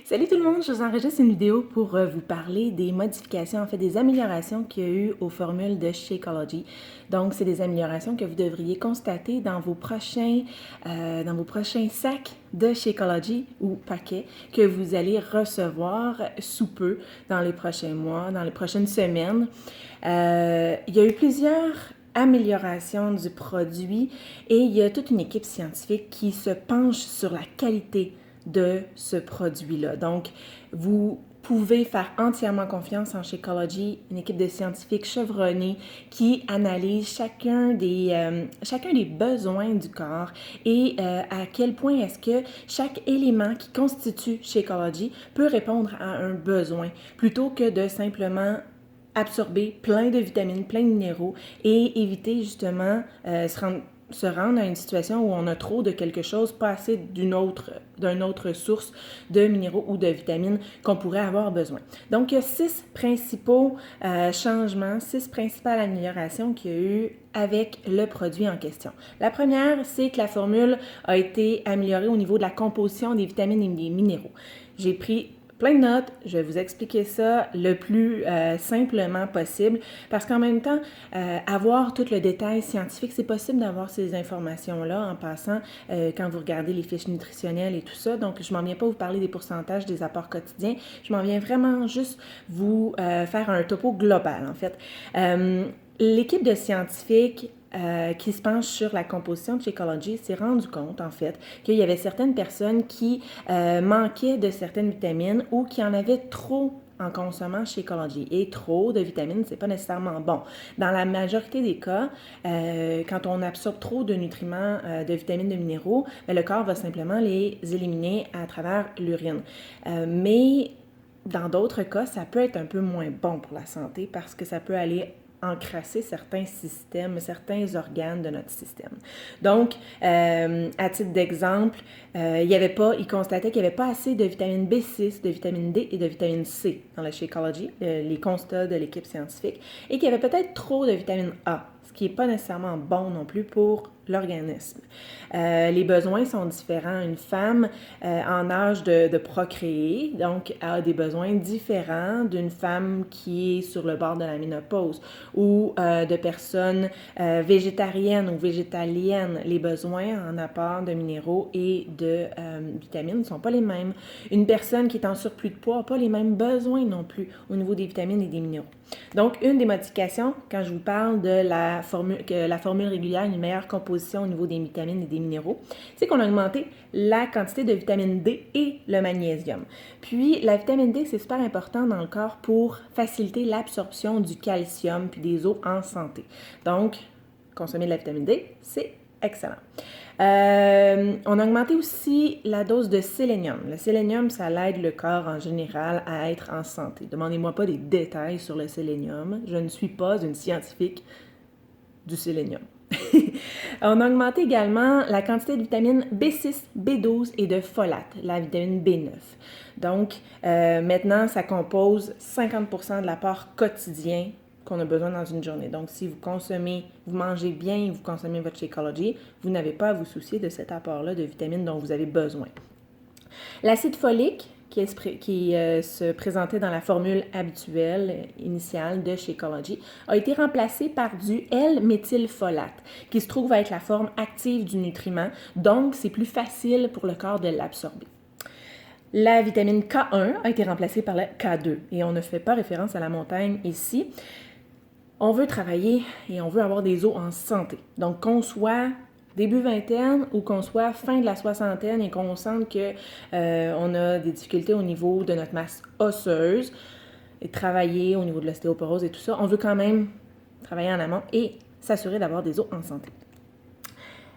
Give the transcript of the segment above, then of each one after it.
Salut tout le monde, je vous enregistre une vidéo pour vous parler des modifications, en fait des améliorations qu'il y a eu aux formules de Shakeology. Donc, c'est des améliorations que vous devriez constater dans vos prochains sacs de Shakeology ou paquets que vous allez recevoir sous peu dans les prochains mois, dans les prochaines semaines. Il y a eu plusieurs amélioration du produit et il y a toute une équipe scientifique qui se penche sur la qualité de ce produit-là. Donc, vous pouvez faire entièrement confiance en Shakeology, une équipe de scientifiques chevronnés qui analyse chacun des besoins du corps et à quel point est-ce que chaque élément qui constitue Shakeology peut répondre à un besoin plutôt que de simplement absorber plein de vitamines, plein de minéraux et éviter justement se rendre à une situation où on a trop de quelque chose, pas assez d'une autre source de minéraux ou de vitamines qu'on pourrait avoir besoin. Donc, il y a 6 principaux changements, 6 principales améliorations qu'il y a eu avec le produit en question. La première, c'est que la formule a été améliorée au niveau de la composition des vitamines et des minéraux. J'ai pris plein de notes, je vais vous expliquer ça le plus simplement possible parce qu'en même temps, avoir tout le détail scientifique, c'est possible d'avoir ces informations-là en passant quand vous regardez les fiches nutritionnelles et tout ça. Donc, je m'en viens pas vous parler des pourcentages des apports quotidiens, je m'en viens vraiment juste vous faire un topo global en fait. L'équipe de scientifiques qui se penche sur la composition de Shakeology s'est rendu compte, en fait, qu'il y avait certaines personnes qui manquaient de certaines vitamines ou qui en avaient trop en consommant Shakeology. Et trop de vitamines, c'est pas nécessairement bon. Dans la majorité des cas, quand on absorbe trop de nutriments, de vitamines, de minéraux, bien, le corps va simplement les éliminer à travers l'urine. Mais dans d'autres cas, ça peut être un peu moins bon pour la santé parce que ça peut aller encrasser certains systèmes, certains organes de notre système. Donc, à titre d'exemple, il constatait qu'il n'y avait pas assez de vitamine B6, de vitamine D et de vitamine C dans le Shakeology, les constats de l'équipe scientifique, et qu'il y avait peut-être trop de vitamine A, ce qui n'est pas nécessairement bon non plus pour l'organisme. Les besoins sont différents. Une femme en âge de procréer, donc, a des besoins différents d'une femme qui est sur le bord de la ménopause ou de personnes végétariennes ou végétaliennes. Les besoins en apport de minéraux et de vitamines ne sont pas les mêmes. Une personne qui est en surplus de poids n'a pas les mêmes besoins non plus au niveau des vitamines et des minéraux. Donc, une des modifications, quand je vous parle de que la formule régulière a une meilleure composition au niveau des vitamines et des minéraux, c'est qu'on a augmenté la quantité de vitamine D et le magnésium. Puis, la vitamine D, c'est super important dans le corps pour faciliter l'absorption du calcium puis des os en santé. Donc, consommer de la vitamine D, c'est excellent. On a augmenté aussi la dose de sélénium. Le sélénium, ça l'aide le corps en général à être en santé. Demandez-moi pas des détails sur le sélénium. Je ne suis pas une scientifique du sélénium. On a augmenté également la quantité de vitamines B6, B12 et de folate, la vitamine B9. Donc, maintenant, ça compose 50% de l'apport quotidien qu'on a besoin dans une journée. Donc, si vous mangez bien, vous consommez votre Shakeology, vous n'avez pas à vous soucier de cet apport-là de vitamines dont vous avez besoin. L'acide folique, qui se présentait dans la formule habituelle initiale de Shakeology, a été remplacé par du L-méthylfolate, qui se trouve être la forme active du nutriment, donc c'est plus facile pour le corps de l'absorber. La vitamine K1 a été remplacée par la K2, et on ne fait pas référence à la montagne ici. On veut travailler et on veut avoir des os en santé. Donc, qu'on soit début vingtaine ou qu'on soit fin de la soixantaine et qu'on sente qu'on a des difficultés au niveau de notre masse osseuse et travailler au niveau de l'ostéoporose et tout ça, on veut quand même travailler en amont et s'assurer d'avoir des os en santé.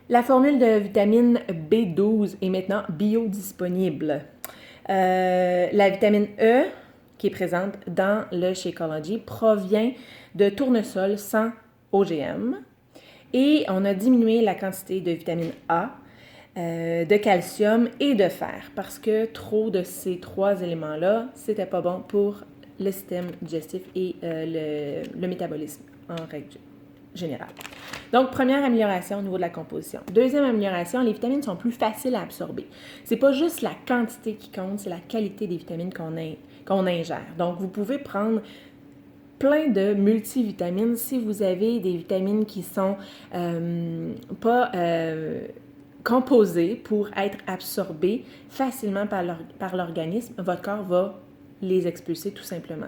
La formule de vitamine B12 est maintenant biodisponible. La vitamine E, qui est présente dans le Shakeology, provient de tournesol sans OGM. Et on a diminué la quantité de vitamine A, de calcium et de fer parce que trop de ces 3 éléments-là, c'était pas bon pour le système digestif et le métabolisme en règle générale. Donc, première amélioration au niveau de la composition. Deuxième amélioration, les vitamines sont plus faciles à absorber. C'est pas juste la quantité qui compte, c'est la qualité des vitamines qu'on ingère. Donc, vous pouvez prendre plein de multivitamines si vous avez des vitamines qui sont pas composées pour être absorbées facilement par l'organisme. Votre corps va les expulser tout simplement.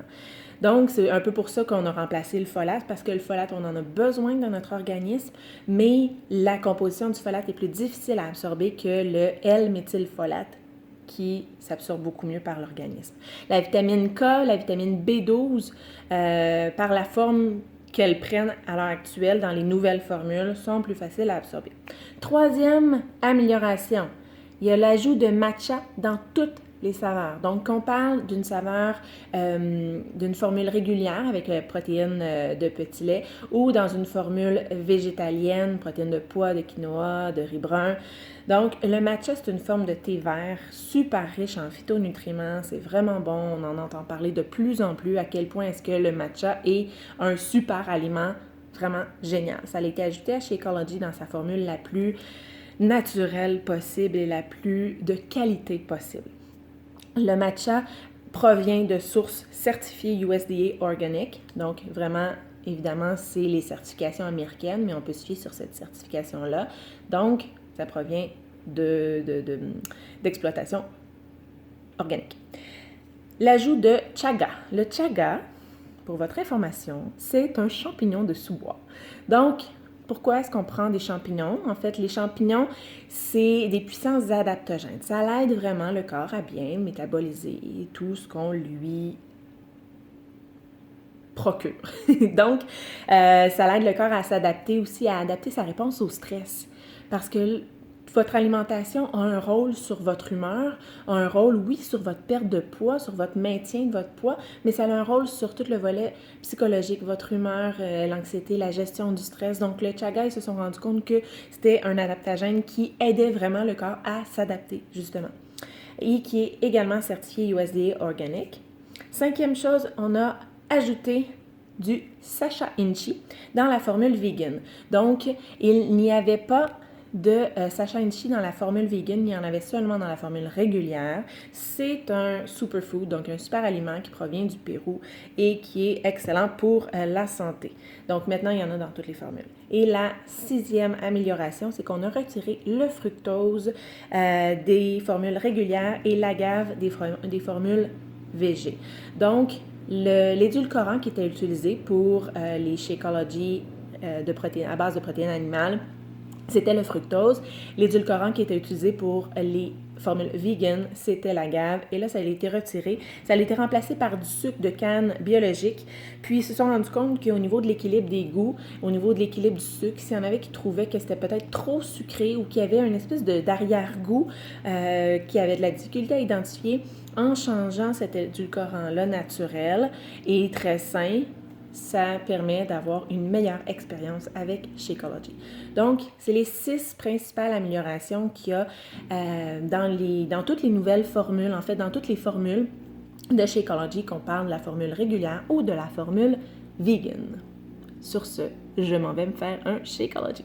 Donc, c'est un peu pour ça qu'on a remplacé le folate, parce que le folate, on en a besoin dans notre organisme, mais la composition du folate est plus difficile à absorber que le L-méthylfolate, qui s'absorbe beaucoup mieux par l'organisme. La vitamine K, la vitamine B12, par la forme qu'elles prennent à l'heure actuelle dans les nouvelles formules, sont plus faciles à absorber. Troisième amélioration, il y a l'ajout de matcha dans toutes les saveurs. Donc, on parle d'une saveur, d'une formule régulière avec protéines de petit lait ou dans une formule végétalienne, protéines de pois, de quinoa, de riz brun. Donc, le matcha, c'est une forme de thé vert super riche en phytonutriments. C'est vraiment bon. On en entend parler de plus en plus à quel point est-ce que le matcha est un super aliment vraiment génial. Ça a été ajouté à Shakeology dans sa formule la plus naturelle possible et la plus de qualité possible. Le matcha provient de sources certifiées USDA Organic. Donc, vraiment, évidemment, c'est les certifications américaines, mais on peut se fier sur cette certification-là. Donc, ça provient d'exploitation organique. L'ajout de chaga. Le chaga, pour votre information, c'est un champignon de sous-bois. Donc, pourquoi est-ce qu'on prend des champignons? En fait, les champignons, c'est des puissants adaptogènes. Ça aide vraiment le corps à bien métaboliser tout ce qu'on lui procure. Donc, ça aide le corps à s'adapter aussi, à adapter sa réponse au stress. Parce que votre alimentation a un rôle sur votre humeur, a un rôle, oui, sur votre perte de poids, sur votre maintien de votre poids, mais ça a un rôle sur tout le volet psychologique, votre humeur, l'anxiété, la gestion du stress. Donc, le chaga, ils se sont rendus compte que c'était un adaptogène qui aidait vraiment le corps à s'adapter, justement, et qui est également certifié USDA Organic. Cinquième chose, on a ajouté du Sacha Inchi dans la formule vegan. Donc, il n'y avait pas de Sacha Inchi dans la formule vegan, il y en avait seulement dans la formule régulière. C'est un superfood, donc un super aliment qui provient du Pérou et qui est excellent pour la santé. Donc maintenant, il y en a dans toutes les formules. Et la sixième amélioration, c'est qu'on a retiré le fructose des formules régulières et l'agave des formules VG. Donc, l'édulcorant qui était utilisé pour les Shakeology à base de protéines animales, c'était le fructose. L'édulcorant qui était utilisé pour les formules vegan, c'était l'agave. Et là, ça a été retiré. Ça a été remplacé par du sucre de canne biologique. Puis, ils se sont rendus compte qu'au niveau de l'équilibre des goûts, au niveau de l'équilibre du sucre, s'il y en avait qui trouvaient que c'était peut-être trop sucré ou qu'il y avait une espèce d'arrière-goût, qui avait de la difficulté à identifier, en changeant cet édulcorant-là naturel et très sain, ça permet d'avoir une meilleure expérience avec Shakeology. Donc, c'est les 6 principales améliorations qu'il y a dans toutes les nouvelles formules, en fait, dans toutes les formules de Shakeology, qu'on parle de la formule régulière ou de la formule vegan. Sur ce, je m'en vais me faire un Shakeology.